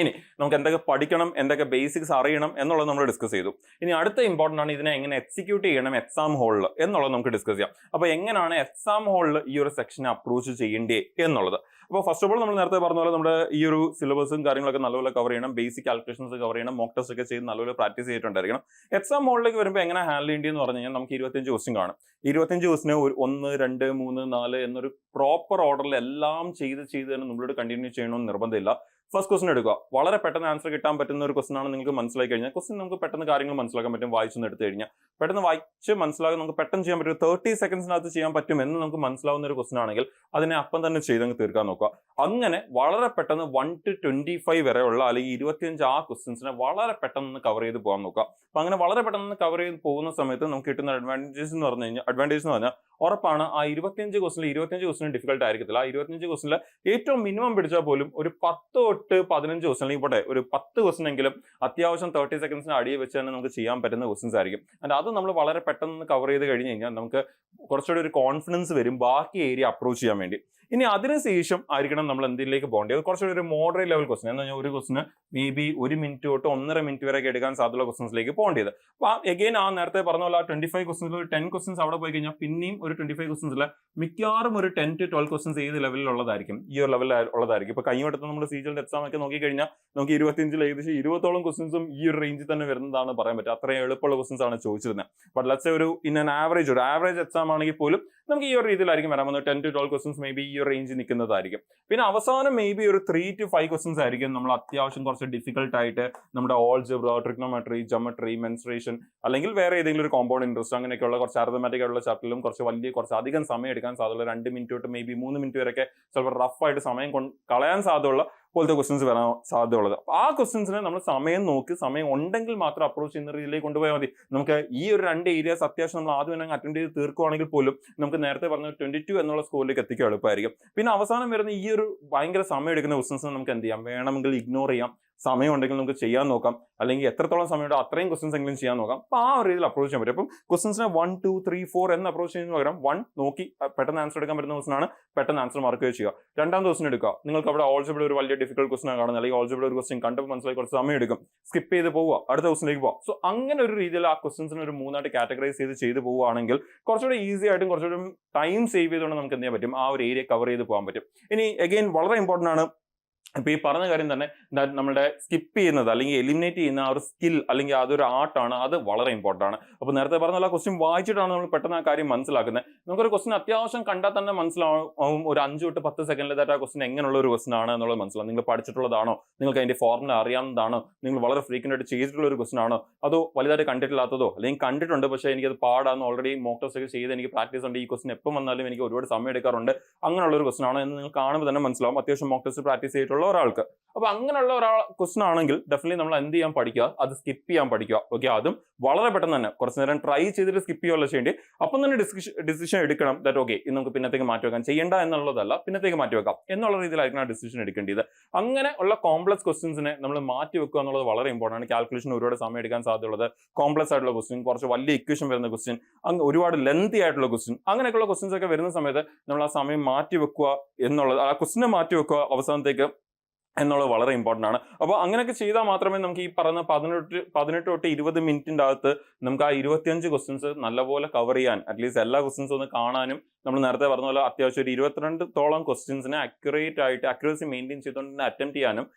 ഇനി നമുക്ക് എന്തൊക്കെ പഠിക്കണം, എന്തൊക്കെ ബേസിക്സ് അറിയണം എന്നുള്ളത് നമ്മൾ ഡിസ്കസ് ചെയ്തു. ഇനി അടുത്ത ഇമ്പോർട്ടൻ്റ് ആണ് ഇതിനെ എങ്ങനെ എക്സിക്യൂട്ട് ചെയ്യണം എക്സാം ഹോളിൽ എന്നുള്ളത് നമുക്ക് ഡിസ്കസ് ചെയ്യാം. അപ്പോൾ എങ്ങനെയാണ് എക്സാം ഹോളിൽ ഈ ഒരു സെക്ഷനെ അപ്രോച്ച് ചെയ്യേണ്ടേ എന്നുള്ളത്. അപ്പോൾ ഫസ്റ്റ് ഓഫ് ഓൾ നമ്മൾ നേരത്തെ പറഞ്ഞ പോലെ നമ്മുടെ ഈ ഒരു സിലബസും കാര്യങ്ങളൊക്കെ നല്ലപോലെ കവർ ചെയ്യണം, ബേസിക് കാൽക്കുലേഷൻസ് കവർ ചെയ്യണം, മോക്ക് ടെസ്റ്റ് ഒക്കെ ചെയ്ത് നല്ലപോലെ പ്രാക്ടീസ് ചെയ്തിട്ടുണ്ടായിരിക്കണം. എക്സാം ഹോളിലേക്ക് വരുമ്പോൾ എങ്ങനെ ഹാൻഡിൽ ചെയ്യേണ്ടതെന്ന് പറഞ്ഞു കഴിഞ്ഞാൽ നമുക്ക് 25 ക്വസ്റ്റ്യൻ കാണും. 25 ക്വസ്റ്റിന് 1, 2, 3, 4 എന്നൊരു പ്രോപ്പർ ഓർഡറിൽ എല്ലാം ചെയ്ത് തന്നെ നമ്മളോട് കണ്ടിന്യൂ ചെയ്യണമെന്ന് നിർബന്ധമില്ല. ഫസ്റ്റ് ക്വസ്റ്റൻ എടുക്കുക. വളരെ പെട്ടെന്ന് ആൻസർ കിട്ടാൻ പറ്റുന്ന ഒരു ക്വസ്റ്റൻ ആണ് നിങ്ങൾക്ക് മനസ്സിലാക്കി കഴിഞ്ഞാൽ ക്വസ്റ്റൻ നമുക്ക് പെട്ടെന്ന് കാര്യങ്ങൾ മനസ്സിലാക്കാൻ പറ്റും. വായിച്ചൊന്ന് എടുത്തു കഴിഞ്ഞാൽ പെട്ടെന്ന് വായിച്ച് മനസ്സിലാക്കാൻ നമുക്ക് പെട്ടെന്ന് ചെയ്യാൻ പറ്റും. 30 സെക്കൻഡ്സിനകത്ത് ചെയ്യാൻ പറ്റും എന്ന് നമുക്ക് മനസ്സിലാവുന്ന ഒരു ക്വസ്റ്റൻ ആണെങ്കിൽ അതിനെ അപ്പം തന്നെ ചെയ്തങ്ങ് തീർക്കാൻ നോക്കുക. അങ്ങനെ വളരെ പെട്ടെന്ന് 1 to 25 വരെയുള്ള അല്ലെങ്കിൽ 25 ആ ക്വസ്റ്റൻസിനെ വളരെ പെട്ടെന്ന് കവർ ചെയ്ത് പോകാൻ നോക്കുക. അപ്പം അങ്ങനെ വളരെ പെട്ടെന്ന് കവർ ചെയ്ത് പോകുന്ന സമയത്ത് നമുക്ക് കിട്ടുന്ന അഡ്വാൻറ്റേജ് എന്ന് പറഞ്ഞാൽ ഉറപ്പാണ് ആ 25 ക്വസ്റ്റ്യൻ ഡിഫിക്കൽട്ട് ആയിരിക്കത്തില്ല. ആ 25 ക്വസ്റ്റ്യനിൽ ഏറ്റവും മിനിമം പിടിച്ചാൽ പോലും ഒരു 10 തൊട്ട് 15 ക്വസ്റ്റ്യൻ അല്ലെങ്കിൽ പോട്ടെ ഒരു 10 ക്വസ്റ്റ്യൻ എങ്കിലും അത്യാവശ്യം 30 സെക്കൻഡ്സിന് അടിയിൽ വെച്ച് തന്നെ നമുക്ക് ചെയ്യാൻ പറ്റുന്ന ക്വസ്റ്റ്യൻസ് ആയിരിക്കും. ആൻഡ് അത് നമ്മൾ വളരെ പെട്ടെന്ന് കവർ ചെയ്ത് കഴിഞ്ഞ് കഴിഞ്ഞാൽ നമുക്ക് കുറച്ചുകൂടി ഒരു കോൺഫിഡൻസ് വരും ബാക്കി ഏരിയ അപ്രോച്ച് ചെയ്യാൻ വേണ്ടി. ഇനി അതിനുശേഷം ആയിരിക്കണം നമ്മൾ എന്തിലേക്ക് പോകേണ്ടത്, കുറച്ചുകൂടി ഒരു മോഡറേറ്റ് ലെവൽ ക്വസ്റ്റൻ എന്ന് പറഞ്ഞാൽ ഒരു ക്വസ്റ്റിന് മേ ബി 1 മിനിറ്റ് തൊട്ട് 1.5 മിനിറ്റ് വരെ എടുക്കാൻ സാധ്യതയുള്ള ക്വസ്റ്റൻസിലേക്ക് പോകേണ്ടത്. അപ്പൊ എഗെയിൻ ആ നേരത്തെ പറഞ്ഞ പോലെ 25 ക്വസ്റ്റൻസിൽ ഒരു 10 ക്വസ്റ്റൻസ് അവിടെ പോയി കഴിഞ്ഞാൽ പിന്നെയും ഒരു 25 ക്വസ്റ്റൻസിൽ മിക്കവാറും ഒരു 10 to 12 ക്വസ്റ്റൻസ് ഏത് ലെവലിലുള്ളതായിരിക്കും, ഈ ഒരു ലെവലിൽ ഉള്ളതായിരിക്കും. ഇപ്പൊ കഴിഞ്ഞ നമ്മൾ CGL എക്സാം ഒക്കെ നോക്കിക്കഴിഞ്ഞാൽ നമുക്ക് 25 ഏകദേശം 20ഓളം ക്വസ്റ്റൻസും ഈ ഒരു റേഞ്ചിൽ തന്നെ വരുന്നതാണ് പറയാൻ പറ്റുക. അത്രയും എളുപ്പമുള്ള ക്വസ്റ്റൻസ് ആണ് ചോദിച്ചിരുന്നത്. ബട്ട് ലെറ്റ്സ് സേ ഒരു ആവറേജ് എക്സാം ആണെങ്കിൽ പോലും നമുക്ക് ഈ ഒരു രീതിയിലായിരിക്കും വരാൻ പോകുന്നത്. 10 to 12 ക്വസ്റ്റൻസ് മേ ബി ഈ ഒരു റേഞ്ചിൽ നിൽക്കുന്നതായിരിക്കും. പിന്നെ അവസാനം മേ ബി ഒരു 3 to 5 ക്വസ്റ്റൻസ് ആയിരിക്കും നമ്മൾ അത്യാവശ്യം കുറച്ച് ഡിഫിക്കൽട്ട് ആയിട്ട് നമ്മുടെ ഓൾജിബ്ര, ട്രിഗ്നോമെട്രി, ജോമെട്രി, മെൻസുറേഷൻ അല്ലെങ്കിൽ വേറെ ഏതെങ്കിലും ഒരു കോമ്പൗണ്ട് ഇൻട്രസ്റ്റ് അങ്ങനെയൊക്കെയുള്ള കുറച്ച് അരിത്മെറ്റിക് ആയിട്ടുള്ള ചാപ്റ്ററിലും കുറച്ച് അധികം സമയം എടുക്കാൻ സാധ്യതയുള്ള 2 മിനിറ്റ് തൊട്ട് മേ ബി 3 മിനിറ്റ് വരെയൊക്കെ ചിലപ്പോൾ റഫായിട്ട് സമയം കളയാൻ സാധ്യതയുള്ള പോലത്തെ ക്വസ്റ്റൻസ് വരാൻ സാധ്യതയുള്ളത്. അപ്പൊ ആ ക്വസ്റ്റൻസിനെ നമ്മൾ സമയം ഉണ്ടെങ്കിൽ മാത്രം അപ്രോച്ച് ചെയ്യുന്ന രീതിയിലേക്ക് കൊണ്ടുപോയാൽ മതി. നമുക്ക് ഈ ഒരു 2 ഏരിയാസ് അത്യാവശ്യം നമ്മൾ ആദ്യം തന്നെ അറ്റൻഡ് ചെയ്ത് തീർക്കുകയാണെങ്കിൽ പോലും നമുക്ക് നേരത്തെ പറഞ്ഞ 22 എന്നുള്ള സ്കോറിലേക്ക് എത്തിക്കാൻ എളുപ്പമായിരിക്കും. പിന്നെ അവസാനം വരുന്ന ഈ ഒരു ഭയങ്കര സമയം എടുക്കുന്ന ക്വസ്റ്റൻസ് നമുക്ക് എന്ത് ചെയ്യാം, വേണമെങ്കിൽ ഇഗ്നോർ ചെയ്യാം. സമയം ഉണ്ടെങ്കിൽ നമുക്ക് ചെയ്യാൻ നോക്കാം, അല്ലെങ്കിൽ എത്രത്തോളം സമയമുണ്ടോ അത്രയും ക്വസ്റ്റൻസ് എങ്കിലും ചെയ്യാൻ നോക്കാം. അപ്പൊ ആ ഒരു രീതിയിൽ അപ്രോച്ച് ചെയ്യാൻ പറ്റും. അപ്പം ക്വസ്റ്റൻസിനെ 1, 2, 3, 4 എന്ന് അപ്രോച്ച് ചെയ്യുന്നതിന് പകരം 1 നോക്കി പെട്ടെന്ന് ആൻസർ എടുക്കാൻ പറ്റുന്ന ക്വസ്റ്റൻ ആണ്, പെട്ടെന്ന് ആൻസർ മാർക്ക് ചെയ്യുക. രണ്ടാമത്തെ ക്വസ്റ്റൻ എടുക്കുക. നിങ്ങൾക്ക് അവിടെ ഓൾജിബ്ര ഒരു വലിയ ഡിഫിക്കൽട്ട് ക്വസ്റ്റൻ ആണ് കാണുന്നത്, അല്ലെങ്കിൽ ഓൾജിബ്ര ഒരു ക്വസ്റ്റൻ കണ്ടപ്പോൾ മനസ്സിലായി കുറച്ച് സമയം എടുക്കും, സ്കിപ്പ് ചെയ്ത് പോവുക, അടുത്ത ക്വസ്റ്റനിലേക്ക് പോവാം. സോ അങ്ങനെ ഒരു രീതിയിൽ ആ ക്വസ്റ്റൻസിന് ഒരു 3 ആയിട്ട് കാറ്റഗറൈസ് ചെയ്ത് പോവുകയാണെങ്കിൽ കുറച്ചുകൂടി ഈസി ആയിട്ടും കുറച്ചുകൂടി ടൈം സേവ് ചെയ്തുകൊണ്ട് നമുക്ക് എന്ത് ചെയ്യാൻ പറ്റും, ആ ഒരു ഏരിയ കവർ ചെയ്ത് പോകാൻ പറ്റും. ഇനി അഗെയിൻ വളരെ ഇമ്പോർട്ടന്റ് ആണ് ഇപ്പൊ ഈ പറഞ്ഞ കാര്യം തന്നെ, നമ്മുടെ സ്കിപ്പ് ചെയ്യുന്നത് അല്ലെങ്കിൽ എലിമിനേറ്റ് ചെയ്യുന്ന ആ ഒരു സ്കിൽ അല്ലെങ്കിൽ അതൊരു ആർട്ടാണ്, അത് വളരെ ഇമ്പോർട്ടന്റ് ആണ്. അപ്പൊ നേരത്തെ പറഞ്ഞ ക്വസ്റ്റ്യൻ വായിച്ചിട്ടാണ് നമ്മൾ പെട്ടെന്ന് ആ കാര്യം മനസ്സിലാക്കുന്നത്. നമുക്കൊരു ക്വസ്റ്റ്യൻ അത്യാവശ്യം കണ്ടാൽ തന്നെ മനസ്സിലാവും ഒരു 5 to 10 സെക്കൻഡിൽ ആ ക്വസ്റ്റ്യൻ എങ്ങനെയുള്ള ഒരു ക്വസ്റ്റ്യൻ ആണ് എന്നുള്ളത് മനസ്സിലാവും. നിങ്ങൾ പഠിച്ചിട്ടുള്ളതാണോ, നിങ്ങൾക്ക് അതിന്റെ ഫോർമുല അറിയാവുന്നതാണോ, നിങ്ങൾ വളരെ ഫ്രീക്വന്റ് ആയിട്ട് ചെയ്തിട്ടുള്ള ഒരു ക്വസ്റ്റ്യൻ ആണോ, അതോ വലുതായിട്ട് കണ്ടിട്ടില്ലാത്തതോ, അല്ലെങ്കിൽ കണ്ടിട്ടുണ്ട് പക്ഷേ എനിക്കത് പാടാന്ന് ഓൾറെഡി മോക്ക് ടെസ്റ്റ് ഒക്കെ ചെയ്ത് എനിക്ക് പ്രാക്ടീസ് ഉണ്ട്, ഈ ക്വസ്റ്റ്യൻ എപ്പോൾ വന്നാലും എനിക്ക് ഒരുപാട് സമയം എടുക്കാറുണ്ട്, അങ്ങനെയുള്ള ഒരു ക്വസ്റ്റ്യൻ ആണോ എന്ന് നിങ്ങൾ കാണുമ്പോൾ തന്നെ മനസ്സിലാവും, അത്യാവശ്യം മോക്ക് ടെസ്റ്റ് പ്രാക്ടീസ് ചെയ്തിട്ടുള്ള ഒരാൾക്ക്. അപ്പൊ അങ്ങനെയുള്ള ക്വസ്റ്റൻ ആണെങ്കിൽ ഡെഫിനറ്റ്ലി നമ്മൾ എന്ത് ചെയ്യാൻ പഠിക്കുക, അത് സ്കിപ്പ് ചെയ്യാൻ പഠിക്കുക. ഓക്കെ, അതും വളരെ പെട്ടെന്ന് തന്നെ കുറച്ച് നേരം ട്രൈ ചെയ്തിട്ട് സ്കിപ്പ് ചെയ്യുകയല്ല ചെയ്യേണ്ടി, അപ്പം തന്നെ ഡിസിഷൻ എടുക്കണം. ദാറ്റ് ഓക്കെ, ഇത് നമുക്ക് പിന്നത്തേക്ക് മാറ്റി വെക്കാം, ചെയ്യേണ്ട എന്നുള്ളതല്ല, പിന്നത്തേക്ക് മാറ്റി വെക്കാം എന്നുള്ള രീതിയിലായിരിക്കണം ആ ഡിസിഷൻ എടുക്കേണ്ടത്. അങ്ങനെ ഉള്ള കോംപ്ലക്സ് ക്വസ്റ്റൻസിനെ നമ്മൾ മാറ്റി വെക്കുക എന്നുള്ളത് വളരെ ഇമ്പോർട്ടൻ്റ് ആണ്. കാൽക്കുലേഷൻ ഒരുപാട് സമയം എടുക്കാൻ സാധ്യതയുള്ളത്, കോംപ്ലക്സ് ആയിട്ടുള്ള ക്വസ്റ്റ്യൻ, കുറച്ച് വലിയ ഇക്വേഷൻ വരുന്ന ക്വസ്റ്റ്യൻ, ഒരുപാട് ലെന്തി ആയിട്ടുള്ള ക്വസ്റ്റ്യൻ, അങ്ങനെയൊക്കെയുള്ള ക്വസ്റ്റൻസ് ഒക്കെ വരുന്ന സമയത്ത് നമ്മൾ ആ സമയം മാറ്റി വെക്കുക എന്നുള്ളത്, ആ ക്വസ്റ്റിനെ മാറ്റി വെക്കുക അവസാനത്തേക്ക് എന്നുള്ളത് വളരെ ഇമ്പോർട്ടൻ്റ് ആണ്. അപ്പോൾ അങ്ങനെയൊക്കെ ചെയ്താൽ മാത്രമേ നമുക്ക് ഈ പറയുന്ന 18 തൊട്ട് 20 മിനിറ്റിൻ്റെ അകത്ത് നമുക്ക് ആ 25 ക്വസ്റ്റൻസ് നല്ലപോലെ കവർ ചെയ്യാൻ, അറ്റ്ലീസ്റ്റ് എല്ലാ ക്വസ്റ്റൻസും ഒന്ന് കാണാനും, നമ്മൾ നേരത്തെ പറഞ്ഞ പോലെ അത്യാവശ്യം ഒരു 22ഓളം ക്വസ്റ്റൻസിനെ അക്യുറസി മെയിൻറ്റെയിൻ ചെയ്തുകൊണ്ട് തന്നെ അറ്റംപ്റ്റ് ചെയ്യാനും,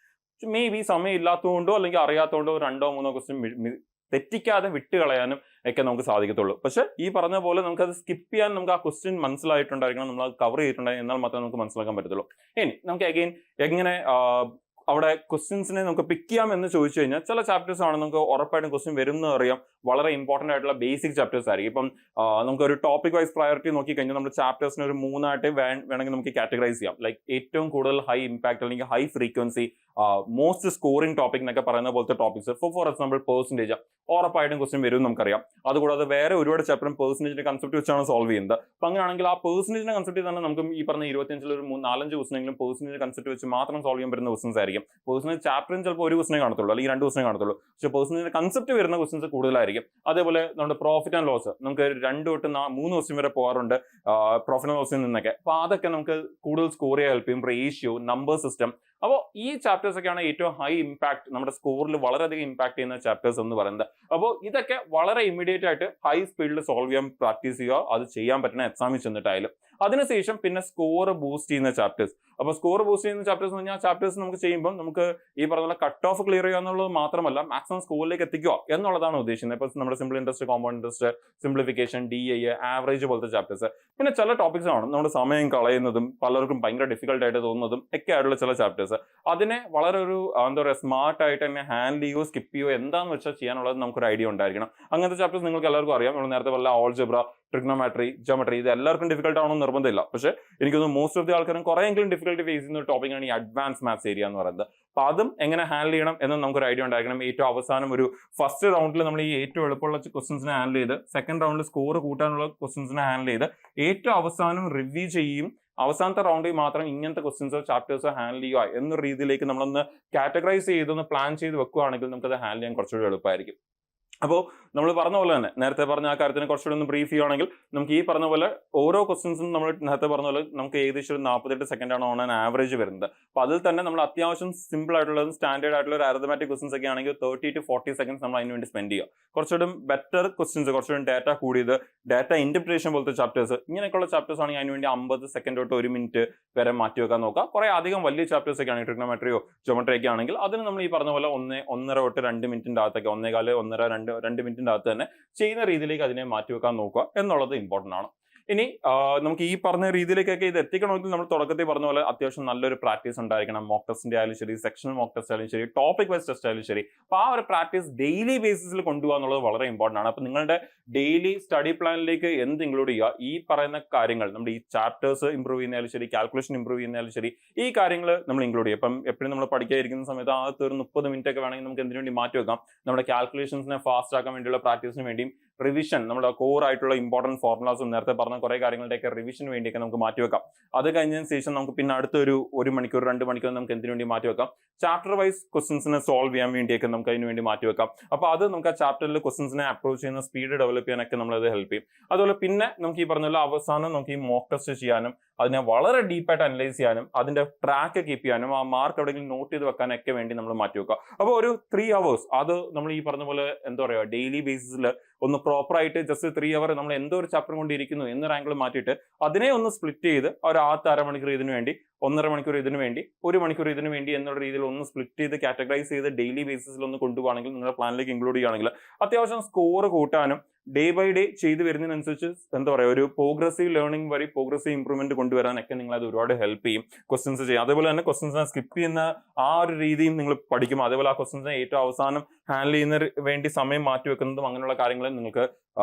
മേ ബി സമയം ഇല്ലാത്തതുകൊണ്ടോ അല്ലെങ്കിൽ അറിയാത്തതുകൊണ്ടോ 2-3 ക്വസ്റ്റ്യൻ തെറ്റിക്കാതെ വിട്ടുകളയാനും ഒക്കെ നമുക്ക് സാധിക്കത്തുള്ളൂ. പക്ഷെ ഈ പറഞ്ഞ പോലെ നമുക്കത് സ്കിപ്പ് ചെയ്യാൻ നമുക്ക് ആ ക്വസ്റ്റ്യൻ മനസ്സിലായിട്ടുണ്ടായിരിക്കണം, നമ്മൾ അത് കവർ ചെയ്തിട്ടുണ്ടായിരിക്കും, എന്നാൽ മാത്രമേ നമുക്ക് മനസ്സിലാക്കാൻ പറ്റത്തുള്ളൂ. ഇനി നമുക്ക് അഗെയിൻ എങ്ങനെ അവിടെ ക്വസ്റ്റ്യൻസിനെ നമുക്ക് പിക്ക് ചെയ്യാം എന്ന് ചോദിച്ചു കഴിഞ്ഞാൽ, ചില ചാപ്റ്റേഴ്സ് ആണ് നമുക്ക് ഉറപ്പായിട്ടും ക്വസ്റ്റ്യൻ വരും എന്ന് അറിയാം, വളരെ ഇമ്പോർട്ടൻ്റ് ആയിട്ടുള്ള ബേസിക് ചാപ്റ്റേഴ്സ് ആയിരിക്കും. ഇപ്പം നമുക്ക് ഒരു ടോപ്പിക് വൈസ് പ്രയോറിറ്റി നോക്കി കഴിഞ്ഞാൽ നമ്മുടെ ചാപ്റ്റേഴ്സിന് ഒരു 3 ആയിട്ട് വേണമെങ്കിൽ നമുക്ക് കാറ്റഗറൈസ് ചെയ്യാം. ലൈക്ക് ഏറ്റവും കൂടുതൽ ഹൈ ഇമ്പാക്ട് അല്ലെങ്കിൽ high frequency, most scoring topic എന്നൊക്കെ പറയുന്ന പോലത്തെ ടോപ്പിക്സ്. ഫോർ എക്സാമ്പിൾ പെർസെൻറ്റേജ് ഉറപ്പായിട്ടും ക്വസ്റ്റ്യൻ വരും നമുക്കറിയാം. അതുകൂടാതെ വേറെ ഒരുപാട് ചാപ്റ്ററും പെർസെൻറ്റേജിന്റെ കൺസെപ്റ്റ് വെച്ചാണ് സോൾവ് ചെയ്യുന്നത്. അപ്പൊ അങ്ങനെയാണെങ്കിൽ ആ പെർസെൻറ്റേജിന്റെ കൺസെപ്റ്റ് തന്നെ നമുക്ക് ഈ പറഞ്ഞ 25 ഒരു 4-5 ക്വസ്റ്റനെങ്കിലും പെർസെൻറ്റേജ് കൺസെപ്റ്റ് വെച്ച് മാത്രം സോൾവ് ചെയ്യാൻ പറ്റുന്ന ക്വസ്റ്റൻസ് ആയിരിക്കും. പേഴ്സണൽ ചാപ്റ്ററിന് ചിലപ്പോൾ ഒരു ക്വസ്റ്റനെ കാണത്തുള്ളൂ, അല്ലെങ്കിൽ 2 ക്വസ്റ്റനെ കാണത്തുള്ളൂ. പക്ഷേ പേഴ്സണൽ കൺസെപ്റ്റ് വരുന്ന ക്വസ്റ്റൻസ് കൂടുതലായിരിക്കും. അതേപോലെ നമ്മുടെ പ്രോഫിറ്റ് ആൻഡ് ലോസ് നമുക്ക് 2 തൊട്ട് 3 ക്വസ്റ്റൻ വരെ പോകാറുണ്ട് പ്രോഫിറ്റ് ആൻഡ് ലോസിൽ നിന്നൊക്കെ. അപ്പൊ അതൊക്കെ നമുക്ക് കൂടുതൽ സ്കോർ ചെയ്യാൻ ഹെൽപ്പ് ചെയ്യും. Ratio, number system. അപ്പോൾ ഈ ചാപ്റ്റേഴ്സ് ഒക്കെയാണ് ഏറ്റവും ഹൈ ഇമ്പാക്ട്, നമ്മുടെ സ്കോറിൽ വളരെയധികം ഇമ്പാക്ട് ചെയ്യുന്ന ചാപ്റ്റേഴ്സ് എന്ന് പറയുന്നത്. അപ്പോൾ ഇതൊക്കെ വളരെ ഇമ്മീഡിയറ്റ് ആയിട്ട് ഹൈ സ്പീഡിൽ സോൾവ് ചെയ്യാൻ പ്രാക്ടീസ് ചെയ്യുക, അത് ചെയ്യാൻ പറ്റുന്ന എക്സാമിൽ ചെന്നിട്ടായാലും. അതിനുശേഷം പിന്നെ സ്കോർ ബൂസ്റ്റ് ചെയ്യുന്ന ചാപ്റ്റേഴ്സ്. അപ്പോൾ സ്കോർ ബൂസ്റ്റ് ചെയ്യുന്ന ചാപ്റ്റേഴ്സ് എന്ന് പറഞ്ഞാൽ ചാപ്റ്റേഴ്സ് നമുക്ക് ചെയ്യുമ്പോൾ നമുക്ക് ഈ പറഞ്ഞ കട്ട് ഓഫ് ക്ലിയർ ചെയ്യുക എന്നുള്ളത് മാത്രമല്ല, മാക്സിമം സ്കോറിലേക്ക് എത്തിക്കുക എന്നുള്ളതാണ് ഉദ്ദേശിക്കുന്നത്. ഇപ്പോൾ നമ്മുടെ simple interest, compound interest, simplification, DI, average പോലത്തെ ചാപ്റ്റേഴ്സ്. പിന്നെ ചില ടോപ്പിക്സ് ആണ് നമ്മുടെ സമയം കളയുന്നതും പലർക്കും ഭയങ്കര ഡിഫിക്കൽട്ട് ആയിട്ട് തോന്നുന്നതും ഒക്കെ ആയിട്ടുള്ള ചില ചാപ്റ്റേഴ്സ്. അതിനെ വളരെ ഒരു എന്താ പറയുക സ്മാർട്ട് ആയിട്ട് തന്നെ ഹാൻഡിൽ ചെയ്യുകയോ സ്കിപ്പ് ചെയ്യുകയോ എന്താണെന്ന് വെച്ചാൽ ചെയ്യാനുള്ളത് നമുക്കൊരു ഐഡിയ ഉണ്ടായിരിക്കണം. അങ്ങനത്തെ ചാപ്റ്റേഴ്സ് നിങ്ങൾക്ക് എല്ലാവർക്കും അറിയാം. നമ്മൾ നേരത്തെ പറഞ്ഞ ഓൾജിബ്ര, ട്രിഗ്നോമെട്രി, ജോമെട്രി, ഇത് എല്ലാവർക്കും ഡിഫിക്കൽട്ട് ആവണമെന്ന് നിർബന്ധമില്ല. പക്ഷേ എനിക്കൊന്ന് മോസ്റ്റ് ഓഫ് ദി ആൾക്കാരും കുറെയെങ്കിലും ഡിഫിക്കൽട്ടി ഫേസ് ചെയ്യുന്ന ഒരു ടോപ്പിക്കാണ് ഈ അഡ്വാൻസ് മാത്സ് ഏരിയ എന്ന് പറയുന്നത്. അപ്പൊ അതും എങ്ങനെ ഹാൻഡിൽ ചെയ്യണം എന്ന് നമുക്കൊരു ഐഡിയ ഉണ്ടായിരിക്കണം. ഏറ്റവും അവസാനം ഒരു ഫസ്റ്റ് റൗണ്ടിൽ നമ്മൾ ഈ ഏറ്റവും എളുപ്പമുള്ള ക്വസ്റ്റൻസിനെ ഹാൻഡിൽ ചെയ്ത്, സെക്കൻഡ് റൗണ്ടിൽ സ്കോർ കൂട്ടാനുള്ള ക്വസ്റ്റൻസിനെ ഹാൻഡിൽ ചെയ്ത്, ഏറ്റവും അവസാനം റിവ്യൂ ചെയ്യും, അവസാനത്തെ റൗണ്ടിൽ മാത്രം ഇങ്ങനത്തെ ക്വസ്റ്റൻസോ ചാപ്റ്റേഴ്സോ ഹാൻഡിൽ ചെയ്യുക എന്ന രീതിയിലേക്ക് നമ്മളൊന്ന് കാറ്റഗറൈസ് ചെയ്തൊന്ന് പ്ലാൻ ചെയ്ത് വെക്കുകയാണെങ്കിൽ നമുക്കത് ഹാൻഡിൽ ചെയ്യാൻ കുറച്ചുകൂടി എളുപ്പമായിരിക്കും. അപ്പോൾ നമ്മൾ പറഞ്ഞ പോലെ തന്നെ നേരത്തെ പറഞ്ഞ ആ കാര്യത്തിനെ കുറച്ചുകൂടി ഒന്ന് ബ്രീഫ് ചെയ്യുകയാണെങ്കിൽ നമുക്ക് ഈ പറഞ്ഞ പോലെ ഓരോ ക്വസ്റ്റ്യൻസും നമ്മൾ നേരത്തെ പറഞ്ഞ പോലെ നമുക്ക് ഏകദേശം ഒരു 48 സെക്കൻഡാണ് ഓൺ ആൻ ആവറേജ് വരുന്നത്. അപ്പോൾ അതിൽ തന്നെ നമ്മൾ അത്യാവശ്യം സിമ്പിൾ ആയിട്ടുള്ളതും സ്റ്റാൻഡേർഡ് ആയിട്ടുള്ള ഒരു അരിത്തമാറ്റിക് ക്വസ്റ്റൻസ് ഒക്കെ ആണെങ്കിൽ 30 to 40 സെക്കൻഡ്സ് നമ്മൾ അതിന് വേണ്ടി സ്പെൻഡ് ചെയ്യുക. കുറച്ചുകൂടി ബെറ്റർ ക്വസ്റ്റൻസ്, കുറച്ചുകൂടി ഡാറ്റ കൂടിയത്, ഡാറ്റ ഇന്റർപ്രിറ്റേഷൻ പോലത്തെ ചാപ്റ്റേഴ്സ്, ഇങ്ങനെയൊക്കെയുള്ള ചാപ്റ്റേഴ്സ് ആണെങ്കിൽ അതിന് വേണ്ടി 50 സെക്കൻഡ് തൊട്ട് 1 മിനിറ്റ് വരെ മാറ്റി വെക്കാൻ നോക്കുക. കുറെ അധികം വലിയ ചാപ്റ്റേഴ്സ് ഒക്കെ ആണെങ്കിൽ ട്രിഗ്നോമെട്രിയോ ജോമെട്രി ഒക്കെ ആണെങ്കിൽ അതിന് നമ്മൾ ഈ പറഞ്ഞ പോലെ 1.5 തൊട്ട് 2 മിനിറ്റിന്റെ അകത്തൊക്കെ 1.25 2 മിനിറ്റിന്റെ അകത്ത് തന്നെ ചെയ്യുന്ന രീതിയിലേക്ക് അതിനെ മാറ്റിവെക്കാൻ നോക്കുക എന്നുള്ളത് ഇമ്പോർട്ടന്റ് ആണ്. ഇനി നമുക്ക് ഈ പറഞ്ഞ രീതിയിലേക്കൊക്കെ ഇത് എത്തിക്കണമെങ്കിൽ നമ്മൾ തുടക്കത്തിൽ പറഞ്ഞ പോലെ അത്യാവശ്യം നല്ലൊരു പ്രാക്ടീസ് ഉണ്ടായിരിക്കണം. മോക്ക് ടെസ്റ്റിന്റെ ആയാലും ശരി, സെക്ഷണൽ മോക്ക് ടെസ്റ്റ് ആയാലും ശരി, ടോപ്പിക് വൈസ് ടെസ്റ്റ് ആയാലും ശരി. അപ്പോൾ ആ ഒരു പ്രാക്ടീസ് ഡെയിലി ബേസിസിൽ കൊണ്ടുപോകുക എന്നുള്ളത് വളരെ ഇമ്പോർട്ടന്റ് ആണ്. അപ്പോൾ നിങ്ങളുടെ ഡെയിലി സ്റ്റഡി പ്ലാനിലേക്ക് എന്ത് ഇൻക്ലൂഡ് ചെയ്യുക, ഈ പറയുന്ന കാര്യങ്ങൾ, നമ്മുടെ ഈ ചാപ്റ്റേഴ്സ് ഇംപ്രൂവ് ചെയ്യുന്നതായാലും ശരി, കാൽക്കുലേഷൻ ഇംപ്രൂവ് ചെയ്യുന്നതായാലും ശരി, ഈ കാര്യങ്ങൾ നമ്മൾ ഇൻക്ലൂഡ് ചെയ്യും. അപ്പം എപ്പോഴും നമ്മൾ പഠിക്കാതിരിക്കുന്ന സമയത്ത് ആദ്യത്തെ ഒരു 30 മിനിറ്റ് ഒക്കെ വേണമെങ്കിൽ നമുക്ക് എന്തിനു വേണ്ടി മാറ്റി വെക്കാം, നമ്മുടെ കാൽക്കുലേഷൻസിനെ ഫാസ്റ്റ് ആക്കാൻ വേണ്ടിയുള്ള പ്രാക്ടീസിന് വേണ്ടിയും റിവിഷൻ, നമ്മുടെ കോർ ആയിട്ടുള്ള ഇമ്പോർട്ടന്റ് ഫോർമുലാസും നേരത്തെ പറഞ്ഞ കുറെ കാര്യങ്ങളുടെയൊക്കെ റിവിഷന് വേണ്ടിയൊക്കെ നമുക്ക് മാറ്റിവെക്കാം. അത് കഴിഞ്ഞതിന് ശേഷം നമുക്ക് പിന്നെ അടുത്തൊരു 1 മണിക്കൂർ 2 മണിക്കൂർ നമുക്ക് എന്തിനു വേണ്ടി മാറ്റിവെക്കാം, ചാപ്റ്റർ വൈസ് ക്വസ്റ്റൻസിനെ സോൾവ് ചെയ്യാൻ വേണ്ടിയൊക്കെ നമുക്ക് അതിന് വേണ്ടി മാറ്റിവെക്കാം. അപ്പോൾ അത് നമുക്ക് ആ ചാപ്റ്ററിൽ ക്വസ്റ്റൻസിനെ അപ്രോച്ച് ചെയ്യുന്ന സ്പീഡ് ഡെവലപ്പ് ചെയ്യാനൊക്കെ നമ്മളത് ഹെൽപ്പ് ചെയ്യും. അതുപോലെ പിന്നെ നമുക്ക് ഈ പറഞ്ഞ അവസാനം നമുക്ക് ഈ മോക്ക് ടെസ്റ്റ് ചെയ്യാനും അതിനെ വളരെ ഡീപ്പായിട്ട് അനലൈസ് ചെയ്യാനും അതിന്റെ ട്രാക്ക് കീപ്പ് ചെയ്യാനും ആ മാർക്ക് എവിടെയെങ്കിലും നോട്ട് ചെയ്ത് വെക്കാനൊക്കെ വേണ്ടി നമ്മൾ മാറ്റിവെക്കുക. അപ്പോൾ ഒരു 3 hours അത് നമ്മൾ ഈ പറഞ്ഞ പോലെ എന്താ പറയുക, ഡെയിലി ബേസിസിൽ ഒന്ന് പ്രോപ്പർ ആയിട്ട് ജസ്റ്റ് 3 hour നമ്മൾ എന്തോ ഒരു ചാപ്റ്റർ കൊണ്ട് ഇരിക്കുന്നു എന്നൊരു ആംഗിൾ മാറ്റിയിട്ട് അതിനെ ഒന്ന് സ്പ്ലിറ്റ് ചെയ്ത് ഒരു ആദ്യത്തെ 1/2 മണിക്കൂർ ഇതിനു വേണ്ടി, 1.5 മണിക്കൂർ ഇതിനു വേണ്ടി, 1 മണിക്കൂർ ഇതിനു വേണ്ടി എന്നുള്ള രീതിയിൽ ഒന്ന് സ്പ്ലിറ്റ് ചെയ്ത് കാറ്റഗറൈസ് ചെയ്ത് ഡെയിലി ബേസിസിൽ ഒന്ന് കൊണ്ടുപോകണമെങ്കിൽ നിങ്ങളുടെ പ്ലാനിലേക്ക് ഇൻക്ലൂഡ് ചെയ്യുകയാണെങ്കിൽ അത്യാവശ്യം സ്കോർ കൂട്ടാനും ഡേ ബൈ ഡേ ചെയ്ത് വരുന്നതിനനുസരിച്ച് എന്താ പറയുക, ഒരു പ്രോഗ്രസീവ് ലേണിംഗ് വഴി പ്രോഗ്രസീവ് ഇംപ്രൂവ്മെന്റ് കൊണ്ടുവരാനൊക്കെ നിങ്ങൾ അത് ഒരുപാട് ഹെൽപ്പ് ചെയ്യും. ക്വസ്റ്റൻസ് ചെയ്യും. അതേപോലെ തന്നെ ക്വസ്റ്റൻസിനെ സ്കിപ്പ് ചെയ്യുന്ന ആ ഒരു രീതിയും നിങ്ങൾ പഠിക്കും. അതേപോലെ ആ ക്വസ്റ്റൻസിനെ ഏറ്റവും അവസാനം ഹാൻഡിൽ ചെയ്യുന്ന വേണ്ടി സമയം മാറ്റി വെക്കുന്നതും അങ്ങനെയുള്ള കാര്യങ്ങൾ നിങ്ങൾക്ക്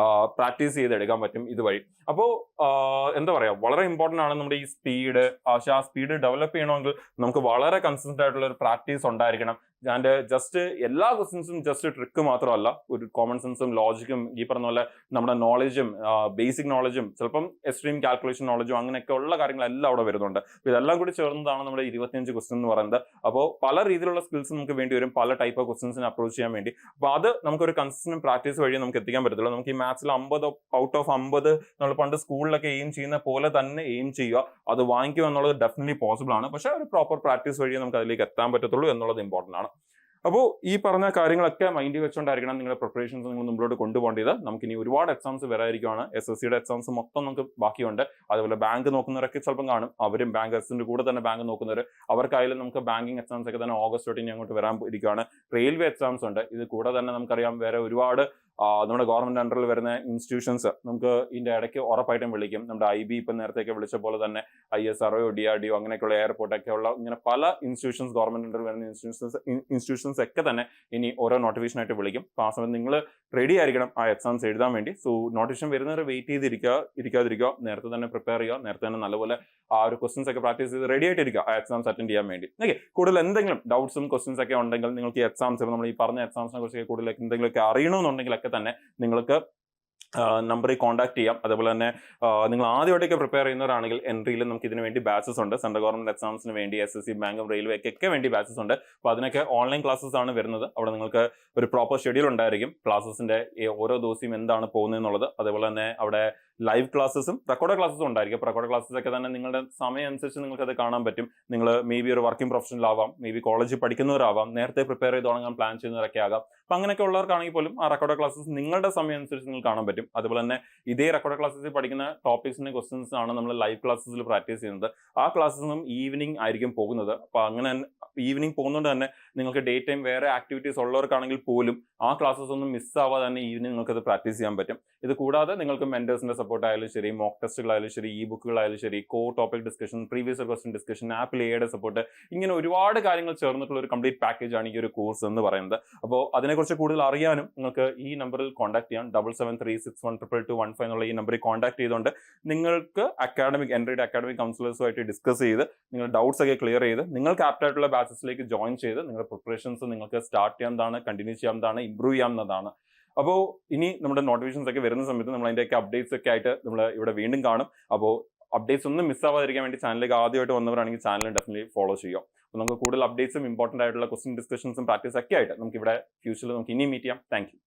പ്രാക്ടീസ് ചെയ്തെടുക്കാൻ പറ്റും ഇതുവഴി. അപ്പോൾ എന്താ പറയുക, വളരെ ഇമ്പോർട്ടൻ്റ് ആണ് നമ്മുടെ ഈ സ്പീഡ്. പക്ഷെ ആ സ്പീഡ് ഡെവലപ്പ് ചെയ്യണമെങ്കിൽ നമുക്ക് വളരെ കൺസിസ്റ്റന്റ് ആയിട്ടുള്ള ഒരു പ്രാക്ടീസ് ഉണ്ടായിരിക്കണം. ആൻഡ് ജസ്റ്റ് എല്ലാ ക്വസ്റ്റൻസും ജസ്റ്റ് ട്രിക്ക് മാത്രമല്ല, ഒരു കോമൺ സെൻസും ലോജിക്കും ഈ പറഞ്ഞ പോലെ നമ്മുടെ നോളജും ബേസിക് നോളജും ചിലപ്പം എക്സ്ട്രീം കാൽക്കുലേഷൻ നോളജും അങ്ങനെയൊക്കെ ഉള്ള കാര്യങ്ങളെല്ലാം അവിടെ വരുന്നുണ്ട്. ഇതെല്ലാം കൂടി ചേർന്നതാണ് നമ്മുടെ 25 ക്വസ്റ്റൻ എന്ന് പറയുന്നത്. അപ്പോൾ പല രീതിയിലുള്ള സ്കിൽസ് നമുക്ക് വേണ്ടി വരും, പല ടൈപ്പ് ഓഫ് ക്വസ്റ്റൻസിനെ അപ്രോച്ച് ചെയ്യാൻ വേണ്ടി. അപ്പോൾ അത് നമുക്കൊരു കൺസിസ്റ്റന്റ് പ്രാക്ടീസ് വഴി നമുക്ക് എത്തിക്കാൻ പറ്റത്തുള്ളൂ. നമുക്ക് ഈ മാത്സിൽ 50 ഔട്ട് ഓഫ് 50 നമ്മൾ പണ്ട് സ്കൂളിലൊക്കെ എയിം ചെയ്യുന്ന പോലെ തന്നെ എയിം ചെയ്യുക, അത് വാങ്ങിക്കുക എന്നുള്ളത് ഡെഫിനറ്റ്ലി പോസിബിൾ ആണ്. പക്ഷേ ഒരു പ്രോപ്പർ പ്രാക്ടീസ് വഴി നമുക്ക് അതിലേക്ക് എത്താൻ പറ്റത്തുള്ളൂ എന്നുള്ളത് ഇമ്പോർട്ടൻ്റ് ആണ്. അപ്പോൾ ഈ പറഞ്ഞ കാര്യങ്ങളൊക്കെ മൈൻഡിൽ വെച്ചുകൊണ്ടായിരിക്കണം നിങ്ങളുടെ പ്രിപ്പറേഷൻസ് നിങ്ങൾ മുമ്പോട്ട് കൊണ്ടുപോകേണ്ടത്. നമുക്ക് ഇനി ഒരുപാട് എക്സാംസ് വരായിരിക്കുവാണ്. SSCയുടെ എക്സാംസ് മൊത്തം നമുക്ക് ബാക്കിയുണ്ട്. അതുപോലെ ബാങ്ക് നോക്കുന്നവരൊക്കെ ചിലപ്പം കാണും, അവരും ബാങ്കേഴ്സിന്റെ കൂടെ തന്നെ ബാങ്ക് നോക്കുന്നവർ, അവർക്കായാലും നമുക്ക് ബാങ്കിങ് എക്സാംസ് ഒക്കെ തന്നെ ഓഗസ്റ്റ് തൊട്ട് ഇനി അങ്ങോട്ട് വരാൻ ഇരിക്കുകയാണ്. റെയിൽവേ എക്സാംസ് ഉണ്ട്. ഇത് കൂടെ തന്നെ നമുക്കറിയാം വേറെ ഒരുപാട് നമ്മുടെ ഗവൺമെന്റ് അണ്ടറിൽ വരുന്ന ഇൻസ്റ്റിറ്റ്യൂഷൻസ് നമുക്ക് ഇതിന്റെ ഇടയ്ക്ക് ഉറപ്പായിട്ടും വിളിക്കും. നമ്മുടെ IB ഇപ്പം നേരത്തേക്ക് വിളിച്ച പോലെ തന്നെ ISRO, DRDO അങ്ങനെയൊക്കെയുള്ള എയർപോർട്ടൊക്കെ ഉള്ള ഇങ്ങനെ പല ഇൻസ്റ്റിറ്റ്യൂഷൻസ് ഗവൺമെന്റ് അണ്ടറിൽ വരുന്ന ഇൻസ്റ്റിറ്റ്യൂഷൻസ് ഒക്കെ തന്നെ ഇനി ഓരോ നോട്ടിഫിക്കേഷൻ ആയിട്ട് വിളിക്കും. അപ്പോൾ ആ സമയത്ത് നിങ്ങൾ റെഡി ആയിരിക്കണം ആ എക്സാംസ് എഴുതാൻ വേണ്ടി. സോ നോട്ടിഫിക്കേഷൻ വരുന്നവരെ വെയിറ്റ് ചെയ്തിരിക്കാതിരിക്കുക, നേരത്തെ തന്നെ പ്രിപ്പയർ ചെയ്യുക, നേരത്തെ തന്നെ നല്ലപോലെ ആ ഒരു ക്വസ്റ്റൻസ് ഒക്കെ പ്രാക്ടീസ് ചെയ്ത് റെഡി ആയിട്ടിരിക്കുക ആ എക്സാംസ് അറ്റൻഡ് ചെയ്യാൻ വേണ്ടി. ഓക്കെ, കൂടുതൽ എന്തെങ്കിലും ഡൗട്ട്സും ക്വസ്റ്റൻസ് ഒക്കെ ഉണ്ടെങ്കിൽ നിങ്ങൾക്ക് ഈ എക്സാംസ് നമ്മൾ ഈ പറഞ്ഞ എക്സാംസിനെ കുറിച്ച് കൂടുതൽ എന്തെങ്കിലുമൊക്കെ അറിയണമെന്നുണ്ടെങ്കിൽ ഒക്കെ തന്നെ നിങ്ങൾക്ക് നമ്പറിൽ കോൺടാക്ട് ചെയ്യാം. അതുപോലെ തന്നെ നിങ്ങൾ ആദ്യമായിട്ടൊക്കെ പ്രിപ്പയർ ചെയ്യുന്നവരാണെങ്കിൽ എൻട്രിയിൽ നമുക്ക് ഇതിന് വേണ്ടി ബാച്ചസ് ഉണ്ട്. സെൻട്രൽ ഗവൺമെന്റ് എക്സാംസിന് വേണ്ടി SSC, ബാങ്കും റെയിൽവേക്കൊക്കെ വേണ്ടി ബാച്ചസ് ഉണ്ട്. അപ്പോൾ അതിനൊക്കെ ഓൺലൈൻ ക്ലാസ്സസ് ആണ് വരുന്നത്. അവിടെ നിങ്ങൾക്ക് ഒരു പ്രോപ്പർ ഷെഡ്യൂൾ ഉണ്ടായിരിക്കും, ക്ലാസ്സസിന്റെ ഓരോ ദിവസവും എന്താണ് പോകുന്നത് എന്നുള്ളത്. അതേപോലെ തന്നെ അവിടെ ലൈവ് ക്ലാസ്സസും റെക്കോർഡ് ക്ലാസ്സസും ഉണ്ടായിരിക്കും. അപ്പോൾ റെക്കോർഡ് ക്ലാസ്സസ് ഒക്കെ തന്നെ നിങ്ങളുടെ സമയം അനുസരിച്ച് നിങ്ങൾക്ക് അത് കാണാൻ പറ്റും. നിങ്ങൾ മേ ബി ഒരു വർക്കിംഗ് പ്രൊഫഷണൽ ആവാം, മേ ബി കോളേജിൽ പഠിക്കുന്നവരാവാം, നേരത്തെ പ്രിപ്പയർ ചെയ്ത് തുടങ്ങാൻ പ്ലാൻ ചെയ്യുന്നവരൊക്കെ ആകാം. അപ്പോൾ അങ്ങനെയൊക്കെ ഉള്ളവർക്കാണെങ്കിൽ പോലും ആ റെക്കോർഡ് ക്ലാസ്സസ് നിങ്ങളുടെ സമയം അനുസരിച്ച് നിങ്ങൾക്ക് കാണാൻ പറ്റും. അതുപോലെ തന്നെ ഇതേ റെക്കോർഡ് ക്ലാസ്സസിൽ പഠിക്കുന്ന ടോപ്പിക്സിന്റെ ക്വസ്റ്റൻസ് ആണ് നമ്മൾ ലൈവ് ക്ലാസ്സസിൽ പ്രാക്ടീസ് ചെയ്യുന്നത്. ആ ക്ലാസ്സസും ഈവനിങ് ആയിരിക്കും പോകുന്നത്. അപ്പോൾ അങ്ങനെ ഈവനിങ് പോകുന്നതുകൊണ്ട് തന്നെ നിങ്ങൾക്ക് ഡേ ടൈം വേറെ ആക്ടിവിറ്റീസ് ഉള്ളവർക്കാണെങ്കിൽ പോലും ആ ക്ലാസ്സസ് ഒന്നും മിസ്സാവാതെ തന്നെ ഈവനിങ് നിങ്ങൾക്ക് അത് പ്രാക്ടീസ് ചെയ്യാൻ പറ്റും. ഇത് കൂടാതെ നിങ്ങൾക്ക് മെന്റേഴ്സിന്റെ സപ്പോർട്ട് ആയാലും ശരി, മോക്ക് ടെസ്റ്റുകളായാലും ശരി, ബുക്കുകളായാലും ശരി, topic discussion, previous question discussion, apple എയുടെ സപ്പോർട്ട്, ഇങ്ങനെ ഒരുപാട് കാര്യങ്ങൾ ചേർന്നിട്ടുള്ള ഒരു കംപ്ലീറ്റ് പാക്കേജ് ആണ് ഈ ഒരു കോഴ്സ് എന്ന് പറയുന്നത്. അപ്പോൾ അതിനെക്കുറിച്ച് കൂടുതൽ അറിയാനും നിങ്ങൾക്ക് ഈ നമ്പറിൽ കോൺടാക്ട് ചെയ്യാം. 7736122215 എന്നുള്ള ഈ നമ്പറിൽ കോൺടാക്ട് ചെയ്തുകൊണ്ട് നിങ്ങൾക്ക് എൻട്രിയുടെ അക്കാഡമിക് കൗൺസിലേഴ്സുമായിട്ട് ഡിസ്കസ് ചെയ്ത് നിങ്ങളുടെ ഡൗട്ട്സ് ഒക്കെ ക്ലിയർ ചെയ്ത് നിങ്ങൾക്ക് ആപ്റ്റ് ആയിട്ടുള്ള ബാച്ചസിലേക്ക് ജോയിൻ ചെയ്ത് നിങ്ങളുടെ പ്രിപ്പറേഷൻസ് നിങ്ങൾക്ക് സ്റ്റാർട്ട് ചെയ്യാവുന്നതാണ്, കണ്ടിന്യൂ ചെയ്യാവുന്നതാണ്, ഇംപ്രൂവ് ചെയ്യാവുന്നതാണ്. അപ്പോൾ ഇനി നമ്മുടെ നോട്ടിഫിക്കേഷൻസ് ഒക്കെ വരുന്ന സമയത്ത് നമ്മൾ അതിൻ്റെയൊക്കെ അപ്ഡേറ്റ്സ് ഒക്കെ ആയിട്ട് നമ്മൾ ഇവിടെ വീണ്ടും കാണും. അപ്പോൾ അപ്ഡേറ്റ്സ് ഒന്നും മിസ്സാവാതിരിക്കാൻ വേണ്ടി ചാനലിലേക്ക് ആദ്യമായിട്ട് വന്നവരാണെങ്കിൽ ചാനൽ ഡെഫിനറ്റ്ലി ഫോളോ ചെയ്യാം. അപ്പോൾ നമുക്ക് കൂടുതൽ അപ്ഡേറ്റ്സും ഇമ്പോർട്ടൻ്റ് ആയിട്ടുള്ള ക്വസ്റ്റൻ ഡിസ്കഷൻസും പ്രാക്ടീസ് ഒക്കെ ആയിട്ട് നമുക്ക് ഇവിടെ ഫ്യൂച്ചറിൽ നമുക്ക് ഇനിയും മീറ്റ് ചെയ്യാം. Thank you.